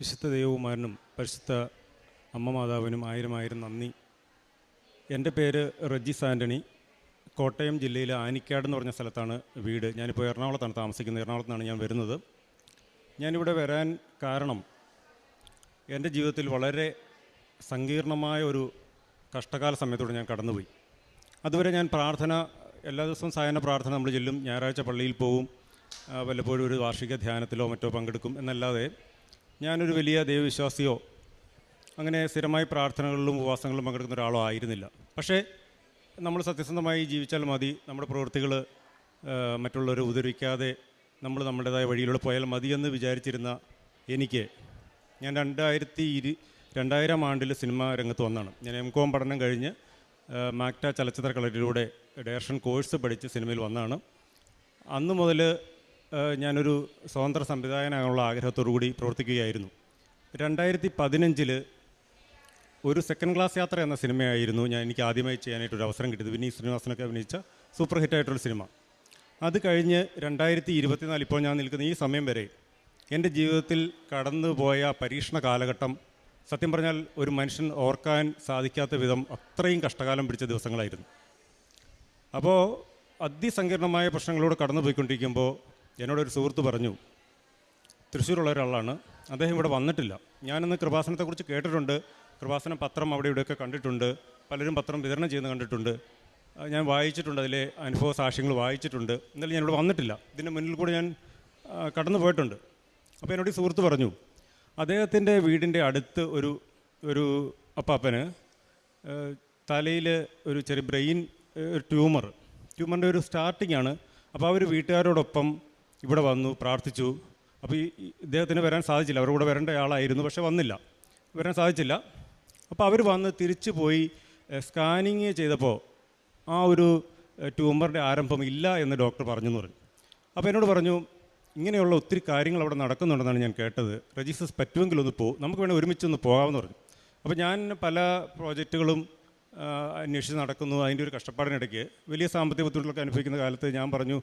വിശുദ്ധ ദൈവകുമാരനും പരിശുദ്ധ അമ്മ മാതാവിനും ആയിരം ആയിരം നന്ദി. എൻ്റെ പേര് റെജിസ് ആൻ്റണി. കോട്ടയം ജില്ലയിലെ ആനിക്കാട് എന്ന് പറഞ്ഞ സ്ഥലത്താണ് വീട്. ഞാനിപ്പോൾ എറണാകുളത്താണ് താമസിക്കുന്നത്. എറണാകുളത്താണ് ഞാൻ വരുന്നത്. ഞാനിവിടെ വരാൻ കാരണം എൻ്റെ ജീവിതത്തിൽ വളരെ സങ്കീർണമായ ഒരു കഷ്ടകാല സമയത്തോടെ ഞാൻ കടന്നുപോയി. അതുവരെ ഞാൻ പ്രാർത്ഥന എല്ലാ ദിവസവും സായാഹ്ന പ്രാർത്ഥന നമ്മൾ ചെല്ലും, ഞായറാഴ്ച പള്ളിയിൽ പോവും, വല്ലപ്പോഴും ഒരു വാർഷിക ധ്യാനത്തിലോ മറ്റോ പങ്കെടുക്കും എന്നല്ലാതെ ഞാനൊരു വലിയ ദൈവവിശ്വാസിയോ അങ്ങനെ സ്ഥിരമായി പ്രാർത്ഥനകളിലും ഉപവാസങ്ങളിലും പങ്കെടുക്കുന്ന ഒരാളോ ആയിരുന്നില്ല. പക്ഷേ നമ്മൾ സത്യസന്ധമായി ജീവിച്ചാൽ മതി, നമ്മുടെ പ്രവൃത്തികൾ മറ്റുള്ളവരെ ഉപദ്രവിക്കാതെ നമ്മൾ നമ്മുടേതായ വഴിയിലൂടെ പോയാൽ മതിയെന്ന് വിചാരിച്ചിരുന്ന എനിക്ക് ഞാൻ 2000 ആണ്ടിൽ സിനിമാ രംഗത്ത് വന്നാണ്. ഞാൻ MCOM പഠനം കഴിഞ്ഞ് മാക്ട ചലച്ചിത്ര കളരിയിലൂടെ ഡയറക്ഷൻ കോഴ്സ് പഠിച്ച് സിനിമയിൽ വന്നാണ്. അന്ന് മുതൽ ഞാനൊരു സ്വതന്ത്ര സംവിധായകനാകാനുള്ള ആഗ്രഹത്തോടു കൂടി പ്രവർത്തിക്കുകയായിരുന്നു. 2015 ഒരു സെക്കൻഡ് ക്ലാസ് യാത്ര എന്ന സിനിമയായിരുന്നു എനിക്ക് ആദ്യമായി ചെയ്യാനായിട്ടൊരു അവസരം കിട്ടിയത്. വിനീത് ശ്രീനിവാസനൊക്കെ അഭിനയിച്ച സൂപ്പർ ഹിറ്റായിട്ടുള്ള സിനിമ. അത് കഴിഞ്ഞ് 2024 ഇപ്പോൾ ഞാൻ നിൽക്കുന്ന ഈ സമയം വരെ എൻ്റെ ജീവിതത്തിൽ കടന്നുപോയ പരീക്ഷണ കാലഘട്ടം സത്യം പറഞ്ഞാൽ ഒരു മനുഷ്യൻ ഓർക്കാൻ സാധിക്കാത്ത വിധം അത്രയും കഷ്ടകാലം പിടിച്ച ദിവസങ്ങളായിരുന്നു. അപ്പോൾ അതിസങ്കീർണമായ പ്രശ്നങ്ങളോട് കടന്നു പോയിക്കൊണ്ടിരിക്കുമ്പോൾ എന്നോടൊരു സുഹൃത്ത് പറഞ്ഞു, തൃശ്ശൂരുള്ള ഒരാളാണ്, അദ്ദേഹം ഇവിടെ വന്നിട്ടില്ല. ഞാനിന്ന് കൃപാസനത്തെക്കുറിച്ച് കേട്ടിട്ടുണ്ട്, കൃപാസനം പത്രം അവിടെ ഇവിടെയൊക്കെ കണ്ടിട്ടുണ്ട്, പലരും പത്രം വിതരണം ചെയ്യുന്നത് കണ്ടിട്ടുണ്ട്, ഞാൻ വായിച്ചിട്ടുണ്ട്, അതിലെ അനുഭവ സാക്ഷ്യങ്ങൾ വായിച്ചിട്ടുണ്ട്, എന്നാലും ഞാനിവിടെ വന്നിട്ടില്ല. ഇതിൻ്റെ മുന്നിൽ കൂടെ ഞാൻ കടന്നു പോയിട്ടുണ്ട്. അപ്പോൾ എന്നോട് ഈ സുഹൃത്ത് പറഞ്ഞു, അദ്ദേഹത്തിൻ്റെ വീടിൻ്റെ അടുത്ത് ഒരു അപ്പാപ്പന് തലയിൽ ഒരു ചെറിയ ബ്രെയിൻ ട്യൂമറിൻ്റെ ഒരു സ്റ്റാർട്ടിംഗ് ആണ്. അപ്പോൾ അവർ വീട്ടുകാരോടൊപ്പം ഇവിടെ വന്നു പ്രാർത്ഥിച്ചു. അപ്പോൾ ഇദ്ദേഹത്തിന് വരാൻ സാധിച്ചില്ല, അവരുടെ കൂടെ വരേണ്ട ആളായിരുന്നു, പക്ഷേ വരാൻ സാധിച്ചില്ല. അപ്പോൾ അവർ വന്ന് തിരിച്ചു പോയി സ്കാനിങ് ചെയ്തപ്പോൾ ആ ഒരു ട്യൂമറിൻ്റെ ആരംഭം ഇല്ല എന്ന് ഡോക്ടർ പറഞ്ഞു. അപ്പോൾ എന്നോട് പറഞ്ഞു, ഇങ്ങനെയുള്ള ഒത്തിരി കാര്യങ്ങൾ അവിടെ നടക്കുന്നുണ്ടെന്നാണ് ഞാൻ കേട്ടത്, രജിസ്റ്റർ പറ്റുമെങ്കിൽ ഒന്ന് നമുക്ക് വേണമെങ്കിൽ ഒരുമിച്ചൊന്ന് പോകാമെന്ന് പറഞ്ഞു. അപ്പോൾ ഞാൻ പല പ്രോജക്റ്റുകളും അന്വേഷിച്ച് നടക്കുന്നു. അതിൻ്റെ ഒരു കഷ്ടപ്പാടിനിടയ്ക്ക് വലിയ സാമ്പത്തിക ബുദ്ധിമുട്ടുകളൊക്കെ അനുഭവിക്കുന്ന കാലത്ത് ഞാൻ പറഞ്ഞു,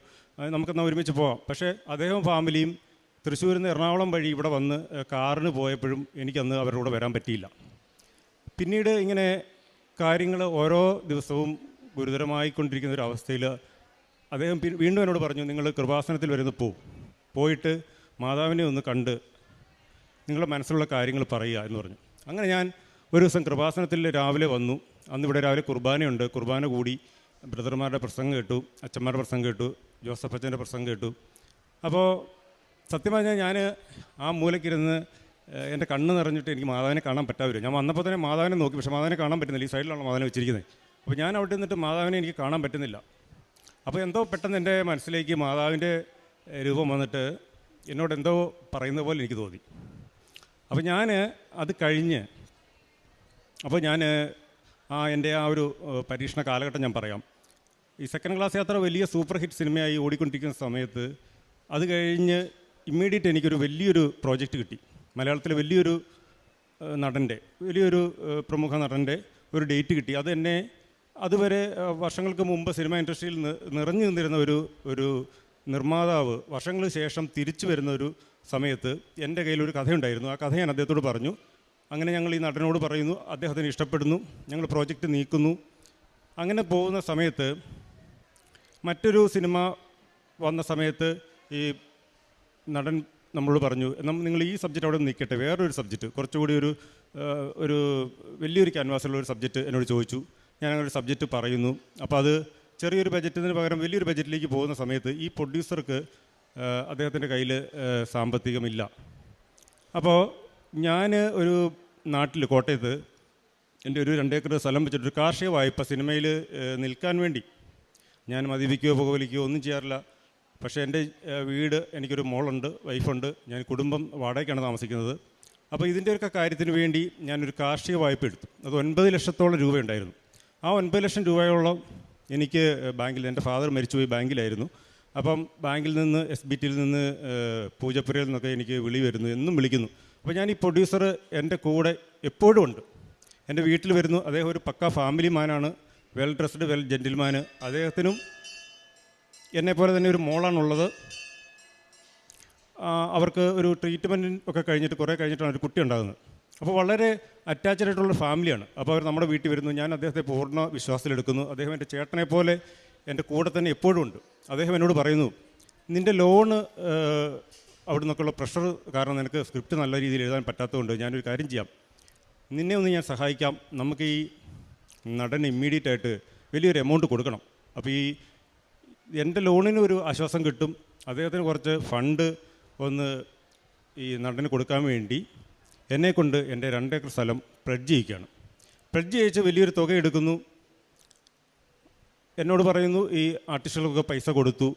നമുക്കെന്നാൽ ഒരുമിച്ച് പോകാം. പക്ഷേ അദ്ദേഹം ഫാമിലിയും തൃശ്ശൂരിൽ നിന്ന് എറണാകുളം വഴി ഇവിടെ വന്ന് കാറിന് പോയപ്പോഴും എനിക്കന്ന് അവരുടെ കൂടെ വരാൻ പറ്റിയില്ല. പിന്നീട് ഇങ്ങനെ കാര്യങ്ങൾ ഓരോ ദിവസവും ഗുരുതരമായിക്കൊണ്ടിരിക്കുന്ന ഒരു അവസ്ഥയിൽ അദ്ദേഹം വീണ്ടും എന്നോട് പറഞ്ഞു, നിങ്ങൾ കൃപാസനത്തിൽ വരുന്ന പോയിട്ട് മാതാവിനെ ഒന്ന് കണ്ട് നിങ്ങളുടെ മനസ്സിലുള്ള കാര്യങ്ങൾ പറയുക എന്ന് പറഞ്ഞു. അങ്ങനെ ഞാൻ ഒരു ദിവസം കൃപാസനത്തിൽ രാവിലെ വന്നു. അന്നിവിടെ രാവിലെ കുർബാനയുണ്ട്. കുർബാന കൂടി ബ്രദർമാരുടെ പ്രസംഗം കേട്ടു, അച്ഛന്മാരുടെ പ്രസംഗം കേട്ടു, ജോസഫ് അച്ഛൻ്റെ പ്രസംഗം കേട്ടു. അപ്പോൾ സത്യം പറഞ്ഞാൽ ഞാൻ ആ മൂലയ്ക്കിരുന്ന് എൻ്റെ കണ്ണ് നിറഞ്ഞിട്ട് എനിക്ക് മാതാവിനെ കാണാൻ പറ്റാതില്ല. ഞാൻ വന്നപ്പോൾ തന്നെ മാതാവിനെ നോക്കി, പക്ഷേ മാതാവിനെ കാണാൻ പറ്റുന്നില്ല. ഈ സൈഡിലാണ് മാതാവിനെ വെച്ചിരിക്കുന്നത്. അപ്പോൾ ഞാൻ അവിടെ നിന്നിട്ട് മാതാവിനെ എനിക്ക് കാണാൻ പറ്റുന്നില്ല. അപ്പോൾ എന്തോ പെട്ടെന്ന് എൻ്റെ മനസ്സിലേക്ക് മാതാവിൻ്റെ രൂപം വന്നിട്ട് എന്നോട് എന്തോ പറയുന്ന പോലെ എനിക്ക് തോന്നി. അപ്പോൾ ഞാൻ അത് കഴിഞ്ഞ് ഞാൻ എൻ്റെ ആ ഒരു പരീക്ഷണ കാലഘട്ടം ഞാൻ പറയാം. ഈ സെക്കൻഡ് ക്ലാസ് യാത്ര വലിയ സൂപ്പർ ഹിറ്റ് സിനിമയായി ഓടിക്കൊണ്ടിരിക്കുന്ന സമയത്ത് അത് കഴിഞ്ഞ് ഇമ്മീഡിയറ്റ് എനിക്കൊരു വലിയൊരു പ്രോജക്റ്റ് കിട്ടി. മലയാളത്തിലെ വലിയൊരു പ്രമുഖ നടൻ്റെ ഒരു ഡേറ്റ് കിട്ടി. അത് എന്നെ അതുവരെ വർഷങ്ങൾക്ക് മുമ്പ് സിനിമ ഇൻഡസ്ട്രിയിൽ നിറഞ്ഞു നിന്നിരുന്ന ഒരു നിർമ്മാതാവ് വർഷങ്ങൾക്ക് ശേഷം തിരിച്ചു വരുന്ന ഒരു സമയത്ത് എൻ്റെ കയ്യിലൊരു കഥയുണ്ടായിരുന്നു. ആ കഥ ഞാൻ അദ്ദേഹത്തോട് പറഞ്ഞു. അങ്ങനെ ഞങ്ങൾ ഈ നടനോട് പറയുന്നു, അദ്ദേഹത്തിന് ഇഷ്ടപ്പെടുന്നു, ഞങ്ങൾ പ്രോജക്റ്റ് നീക്കുന്നു. അങ്ങനെ പോകുന്ന സമയത്ത് മറ്റൊരു സിനിമ വന്ന സമയത്ത് ഈ നടൻ നമ്മളോട് പറഞ്ഞു, നിങ്ങൾ ഈ സബ്ജക്റ്റ് അവിടെ നിൽക്കട്ടെ, വേറൊരു സബ്ജക്റ്റ് കുറച്ചുകൂടി ഒരു വലിയൊരു ക്യാൻവാസുള്ള ഒരു സബ്ജക്റ്റ് എന്നോട് ചോദിച്ചു. ഞാൻ അങ്ങനെ ഒരു സബ്ജക്റ്റ് പറയുന്നു. അപ്പോൾ അത് ചെറിയൊരു ബജറ്റിന് പകരം വലിയൊരു ബജറ്റിലേക്ക് പോകുന്ന സമയത്ത് ഈ പ്രൊഡ്യൂസർക്ക് അദ്ദേഹത്തിൻ്റെ കയ്യിൽ സാമ്പത്തികമില്ല. അപ്പോൾ ഞാൻ ഒരു നാട്ടിൽ കോട്ടയത്ത് എൻ്റെ ഒരു 2 ഏക്കർ സ്ഥലം വെച്ചിട്ടൊരു കാർഷിക വായ്പ സിനിമയിൽ നിൽക്കാൻ വേണ്ടി, ഞാൻ മദ്യപിക്കുകയോ പുകവലിക്കുകയോ ഒന്നും ചെയ്യാറില്ല. പക്ഷേ എൻ്റെ വീട്, എനിക്കൊരു മോളുണ്ട്, വൈഫുണ്ട്, ഞാൻ കുടുംബം വാടകയ്ക്കാണ് താമസിക്കുന്നത്. അപ്പോൾ ഇതിൻ്റെയൊക്കെ കാര്യത്തിന് വേണ്ടി ഞാനൊരു കാർഷിക വായ്പ എടുത്തു. അത് 9 ലക്ഷത്തോളം രൂപയുണ്ടായിരുന്നു. ആ 9 ലക്ഷം രൂപയോളം എനിക്ക് ബാങ്കിൽ, എൻ്റെ ഫാദർ മരിച്ചുപോയി ബാങ്കിലായിരുന്നു. അപ്പം ബാങ്കിൽ നിന്ന് SBTയിൽ നിന്ന് പൂജപ്പുരയിൽ നിന്നൊക്കെ എനിക്ക് വിളി വരുന്നു, എന്നും വിളിക്കുന്നു. അപ്പോൾ ഞാൻ ഈ പ്രൊഡ്യൂസർ എൻ്റെ കൂടെ എപ്പോഴും ഉണ്ട്, എൻ്റെ വീട്ടിൽ വരുന്നു. അദ്ദേഹം ഒരു പക്ക ഫാമിലി മാനാണ്, വെൽ ഡ്രസ്ഡ്, വെൽ ജെൻറ്റിൽമാന്. അദ്ദേഹത്തിനും എന്നെപ്പോലെ തന്നെ ഒരു മോളാണുള്ളത്. അവർക്ക് ഒരു ട്രീറ്റ്മെൻറ്റ് ഒക്കെ കഴിഞ്ഞിട്ട് കുറേ കഴിഞ്ഞിട്ടാണ് ഒരു കുട്ടി ഉണ്ടാകുന്നത്. അപ്പോൾ വളരെ അറ്റാച്ച്ഡ് ആയിട്ടുള്ള ഫാമിലിയാണ്. അപ്പോൾ അവർ നമ്മുടെ വീട്ടിൽ വരുന്നു. ഞാൻ അദ്ദേഹത്തെ പൂർണ്ണ വിശ്വാസത്തിലെടുക്കുന്നു. അദ്ദേഹം എൻ്റെ ചേട്ടനെ പോലെ എൻ്റെ കൂടെ തന്നെ എപ്പോഴും ഉണ്ട്. അദ്ദേഹം എന്നോട് പറയുന്നു, നിൻ്റെ ലോണ് അവിടെ നിന്നൊക്കെയുള്ള പ്രഷർ കാരണം നിനക്ക് സ്ക്രിപ്റ്റ് നല്ല രീതിയിൽ എഴുതാൻ പറ്റാത്തതുകൊണ്ട് ഞാനൊരു കാര്യം ചെയ്യാം, നിന്നെ ഒന്ന് ഞാൻ സഹായിക്കാം. നമുക്ക് ഈ നടന് ഇമ്മീഡിയറ്റ് ആയിട്ട് വലിയൊരു എമൗണ്ട് കൊടുക്കണം. അപ്പോൾ ഈ എൻ്റെ ലോണിന് ഒരു ആശ്വാസം കിട്ടും. അദ്ദേഹത്തിന് കുറച്ച് ഫണ്ട് ഒന്ന് ഈ നടന് കൊടുക്കാൻ വേണ്ടി എന്നെക്കൊണ്ട് എൻ്റെ 2 ഏക്കർ സ്ഥലം പ്ലഡ്ജ് ചെയ്യിക്കുകയാണ്. പ്ലഡ്ജ് ചെയ്യിച്ച് വലിയൊരു തുക എടുക്കുന്നു. എന്നോട് പറയുന്നു, ഈ ആർട്ടിസ്റ്റുകൾക്കൊക്കെ പൈസ കൊടുത്തു,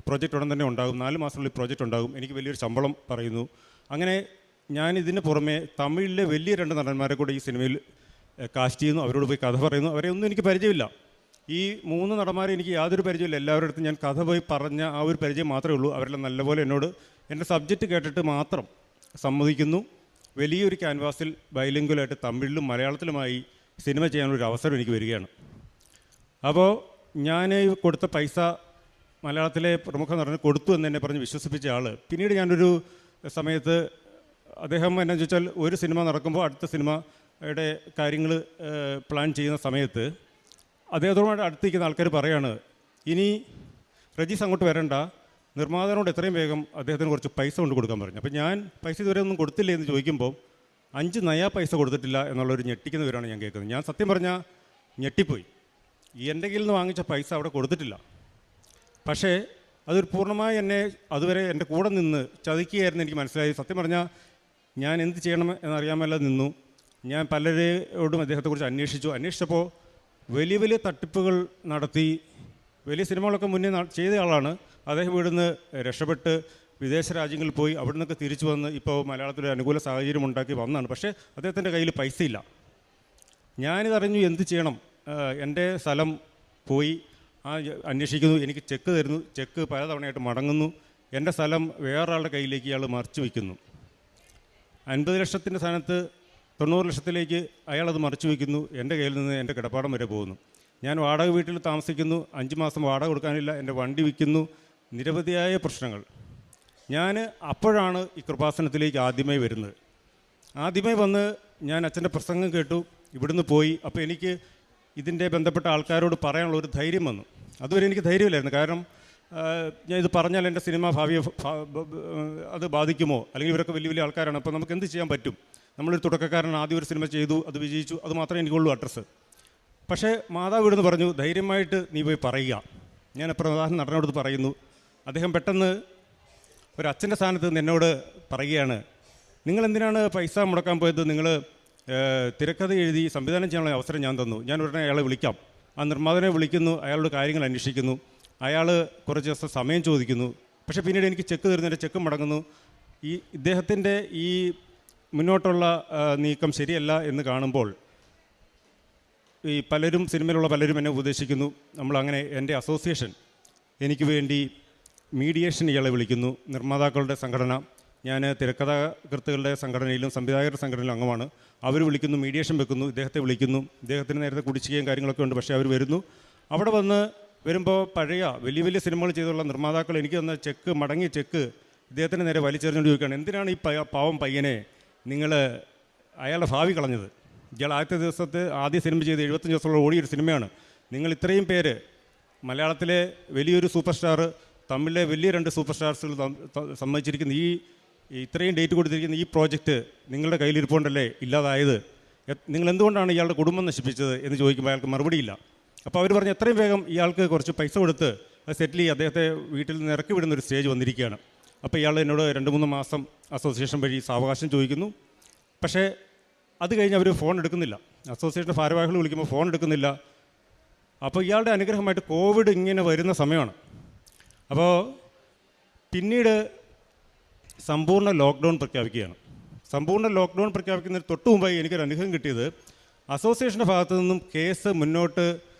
പ്രോജക്റ്റ് ഉടൻ തന്നെ ഉണ്ടാകും, 4 മാസത്തിനുള്ളിൽ പ്രോജക്റ്റ് ഉണ്ടാകും, എനിക്ക് വലിയൊരു ശമ്പളം പറയുന്നു. അങ്ങനെ ഞാനിതിന് പുറമെ തമിഴിലെ വലിയ 2 നടന്മാരെ കൂടെ ഈ സിനിമയിൽ കാസ്റ്റ് ചെയ്യുന്നു. അവരോട് പോയി കഥ പറയുന്നു. അവരെ ഒന്നും എനിക്ക് പരിചയമില്ല. ഈ 3 നടന്മാരെ എനിക്ക് യാതൊരു പരിചയമില്ല. എല്ലാവരുടെ അടുത്തും ഞാൻ കഥ പോയി പറഞ്ഞ ആ ഒരു പരിചയം മാത്രമേ ഉള്ളൂ. അവരെല്ലാം നല്ലപോലെ എന്നോട് എൻ്റെ സബ്ജക്റ്റ് കേട്ടിട്ട് മാത്രം സമ്മതിക്കുന്നു. വലിയൊരു ക്യാൻവാസിൽ ബൈലിംഗ്വലായിട്ട് തമിഴിലും മലയാളത്തിലുമായി സിനിമ ചെയ്യാനൊരു അവസരം എനിക്ക് വരികയാണ്. അപ്പോൾ ഞാൻ കൊടുത്ത പൈസ മലയാളത്തിലെ പ്രമുഖ നടന് കൊടുത്തു എന്ന് എന്നെ പറഞ്ഞ് വിശ്വസിപ്പിച്ച ആൾ പിന്നീട് ഞാനൊരു സമയത്ത് അദ്ദേഹം എന്നാ ചോദിച്ചാൽ, ഒരു സിനിമ നടക്കുമ്പോൾ അടുത്ത സിനിമയുടെ കാര്യങ്ങൾ പ്ലാൻ ചെയ്യുന്ന സമയത്ത് അദ്ദേഹത്തോട് അടുത്തിരിക്കുന്ന ആൾക്കാർ പറയാണ്, ഇനി റജീസ് അങ്ങോട്ട് വരണ്ട, നിർമ്മാതാവിനോട് എത്രയും വേഗം അദ്ദേഹത്തിന് കുറച്ച് പൈസ കൊണ്ട് കൊടുക്കാൻ പറഞ്ഞു. അപ്പോൾ ഞാൻ പൈസ ഇതുവരെ ഒന്നും കൊടുത്തില്ലേ എന്ന് ചോദിക്കുമ്പോൾ 5 നയാ പൈസ കൊടുത്തിട്ടില്ല എന്നുള്ളൊരു ഞെട്ടിക്കുന്ന വിവരമാണ് ഞാൻ കേൾക്കുന്നത്. ഞാൻ സത്യം പറഞ്ഞാൽ ഞെട്ടിപ്പോയി. എൻ്റെ കയ്യിൽ നിന്ന് വാങ്ങിച്ച പൈസ അവിടെ കൊടുത്തിട്ടില്ല. പക്ഷേ അതൊരു പൂർണ്ണമായി എന്നെ അതുവരെ എൻ്റെ കൂടെ നിന്ന് ചതിക്കുകയായിരുന്നു എനിക്ക് മനസ്സിലായി. സത്യം പറഞ്ഞാൽ ഞാൻ എന്ത് ചെയ്യണം എന്നറിയാമല്ല നിന്നു. ഞാൻ പലരോടും അദ്ദേഹത്തെക്കുറിച്ച് അന്വേഷിച്ചപ്പോൾ വലിയ വലിയ തട്ടിപ്പുകൾ നടത്തി വലിയ സിനിമകളൊക്കെ മുന്നേ ചെയ്ത ആളാണ്. അദ്ദേഹം ഇവിടുന്ന് രക്ഷപ്പെട്ട് വിദേശ രാജ്യങ്ങളിൽ പോയി അവിടെ നിന്നൊക്കെ തിരിച്ചു വന്ന് ഇപ്പോൾ മലയാളത്തിലൊരു അനുകൂല സാഹചര്യം ഉണ്ടാക്കി വന്നതാണ്. പക്ഷേ അദ്ദേഹത്തിൻ്റെ കയ്യിൽ പൈസയില്ല. ഞാനിതറിഞ്ഞു എന്ത് ചെയ്യണം. എൻ്റെ സ്ഥലം പോയി അന്വേഷിക്കുന്നു. എനിക്ക് ചെക്ക് തരുന്നു. ചെക്ക് പലതവണയായിട്ട് മടങ്ങുന്നു. എൻ്റെ സ്ഥലം വേറൊരാളുടെ കയ്യിലേക്ക് ഇയാൾ മറിച്ചു വയ്ക്കുന്നു. 50 ലക്ഷത്തിൻ്റെ സ്ഥാനത്ത് 90 ലക്ഷത്തിലേക്ക് അയാളത് മറിച്ചു വയ്ക്കുന്നു. എൻ്റെ കയ്യിൽ നിന്ന് എൻ്റെ കിടപ്പാടം വരെ പോകുന്നു. ഞാൻ വാടക വീട്ടിൽ താമസിക്കുന്നു. 5 മാസം വാടക കൊടുക്കാനില്ല. എൻ്റെ വണ്ടി വിൽക്കുന്നു. നിരവധിയായ പ്രശ്നങ്ങൾ. ഞാൻ അപ്പോഴാണ് ഈ കൃപാസനത്തിലേക്ക് ആദ്യമായി വരുന്നത്. ആദ്യമായി വന്ന് ഞാൻ അച്ഛൻ്റെ പ്രസംഗം കേട്ടു. ഇവിടുന്ന് പോയി. അപ്പോൾ എനിക്ക് ഇതിൻ്റെ ബന്ധപ്പെട്ട ആൾക്കാരോട് പറയാനുള്ള ഒരു ധൈര്യം വന്നു. അതുവരെ എനിക്ക് ധൈര്യമില്ലായിരുന്നു. കാരണം ഞാൻ ഇത് പറഞ്ഞാൽ എൻ്റെ സിനിമ ഭാവിയെ അത് ബാധിക്കുമോ, അല്ലെങ്കിൽ ഇവരൊക്കെ വലിയ വലിയ ആൾക്കാരാണ്, അപ്പോൾ നമുക്ക് എന്ത് ചെയ്യാൻ പറ്റും. നമ്മളൊരു തുടക്കക്കാരൻ, ആദ്യം ഒരു സിനിമ ചെയ്തു, അത് വിജയിച്ചു, അത് മാത്രമേ എനിക്കുള്ളൂ അഡ്രസ്സ്. പക്ഷേ മാതാവ് ഇവിടുന്ന് പറഞ്ഞു, ധൈര്യമായിട്ട് നീ പോയി പറയുക. ഞാൻ പ്രധാന നടനോട് പറയുന്നു. അദ്ദേഹം പെട്ടെന്ന് ഒരു അച്ഛൻ്റെ സ്ഥാനത്ത് നിന്ന് എന്നോട് പറയുകയാണ്, നിങ്ങളെന്തിനാണ് പൈസ മുടക്കാൻ പോയത്? നിങ്ങൾ തിരക്കഥ എഴുതി സംവിധാനം ചെയ്യാനുള്ള അവസരം ഞാൻ തന്നു. ഞാൻ ഉടനെ അയാളെ വിളിക്കാം. ആ നിർമ്മാതാവിനെ വിളിക്കുന്നു. അയാളുടെ കാര്യങ്ങൾ അന്വേഷിക്കുന്നു. അയാൾ കുറച്ച് ദിവസം സമയം ചോദിക്കുന്നു. പക്ഷേ പിന്നീട് എനിക്ക് ചെക്ക് തരുന്നു. എൻ്റെ ചെക്ക് മടങ്ങുന്നു. ഇദ്ദേഹത്തിൻ്റെ ഈ മുന്നോട്ടുള്ള നീക്കം ശരിയല്ല എന്ന് കാണുമ്പോൾ ഈ സിനിമയിലുള്ള പലരും എന്നെ ഉപദേശിക്കുന്നു. നമ്മളങ്ങനെ എൻ്റെ അസോസിയേഷൻ എനിക്ക് വേണ്ടി മീഡിയേഷൻ ഇയാളെ വിളിക്കുന്നു. നിർമ്മാതാക്കളുടെ സംഘടന, ഞാൻ തിരക്കഥാകൃത്തുക്കളുടെ സംഘടനയിലും സംവിധായകരുടെ സംഘടനയിലും അംഗമാണ്. അവർ വിളിക്കുന്നു, മീഡിയേഷൻ വെക്കുന്നു. ഇദ്ദേഹത്തെ വിളിക്കുന്നു. ഇദ്ദേഹത്തിന് നേരത്തെ കുടിശ്ശികയും കാര്യങ്ങളൊക്കെ ഉണ്ട്. പക്ഷേ അവർ വരുന്നു. അവിടെ വരുമ്പോൾ പഴയ വലിയ വലിയ സിനിമകൾ ചെയ്തുള്ള നിർമ്മാതാക്കൾ എനിക്ക് തന്ന ചെക്ക്, മടങ്ങിയ ചെക്ക് ഇദ്ദേഹത്തിന് നേരെ വലിച്ചെറിഞ്ഞുകൊണ്ട് ചോദിക്കുകയാണ്, എന്തിനാണ് ഈ പാവം പയ്യനെ നിങ്ങൾ അയാളുടെ ഭാവി കളഞ്ഞത്? ഇയാൾ ആദ്യ സിനിമ ചെയ്ത് 75 ദിവസമുള്ള ഓടിയൊരു സിനിമയാണ്. നിങ്ങൾ ഇത്രയും പേര്, മലയാളത്തിലെ വലിയൊരു സൂപ്പർ സ്റ്റാർ, തമിഴിലെ വലിയ 2 സൂപ്പർ സ്റ്റാർസുകൾ സമ്മതിച്ചിരിക്കുന്ന ഇത്രയും ഡേറ്റ് കൊടുത്തിരിക്കുന്ന ഈ പ്രോജക്റ്റ് നിങ്ങളുടെ കയ്യിലിരിപ്പുണ്ടല്ലേ ഇല്ലാതായത്? നിങ്ങൾ എന്തുകൊണ്ടാണ് ഇയാളുടെ കുടുംബം നശിപ്പിച്ചത് എന്ന് ചോദിക്കുമ്പോൾ അയാൾക്ക് മറുപടിയില്ല. അപ്പോൾ അവർ പറഞ്ഞു, എത്രയും വേഗം ഇയാൾക്ക് കുറച്ച് പൈസ കൊടുത്ത് അത് സെറ്റിൽ ചെയ്ത് അദ്ദേഹത്തെ വീട്ടിൽ നിന്ന് ഇറക്കി വിടുന്നൊരു സ്റ്റേജ് വന്നിരിക്കുകയാണ്. അപ്പോൾ ഇയാൾ എന്നോട് 2-3 മാസം അസോസിയേഷൻ വഴി സാവകാശം ചോദിക്കുന്നു. പക്ഷേ അത് കഴിഞ്ഞ് അവർ ഫോൺ എടുക്കുന്നില്ല. അസോസിയേഷൻ്റെ ഭാരവാഹികൾ വിളിക്കുമ്പോൾ ഫോൺ എടുക്കുന്നില്ല. അപ്പോൾ ഇയാളുടെ അനുഗ്രഹമായിട്ട് കോവിഡ് ഇങ്ങനെ വരുന്ന സമയമാണ്. അപ്പോൾ പിന്നീട് സമ്പൂർണ്ണ ലോക്ക്ഡൗൺ പ്രഖ്യാപിക്കുകയാണ്. സമ്പൂർണ്ണ ലോക്ക്ഡൗൺ പ്രഖ്യാപിക്കുന്നതിന് തൊട്ട് മുമ്പായി എനിക്കൊരു അനുഗ്രഹം കിട്ടിയത്, അസോസിയേഷൻ്റെ ഭാഗത്തു നിന്നും കേസ് മുന്നോട്ട്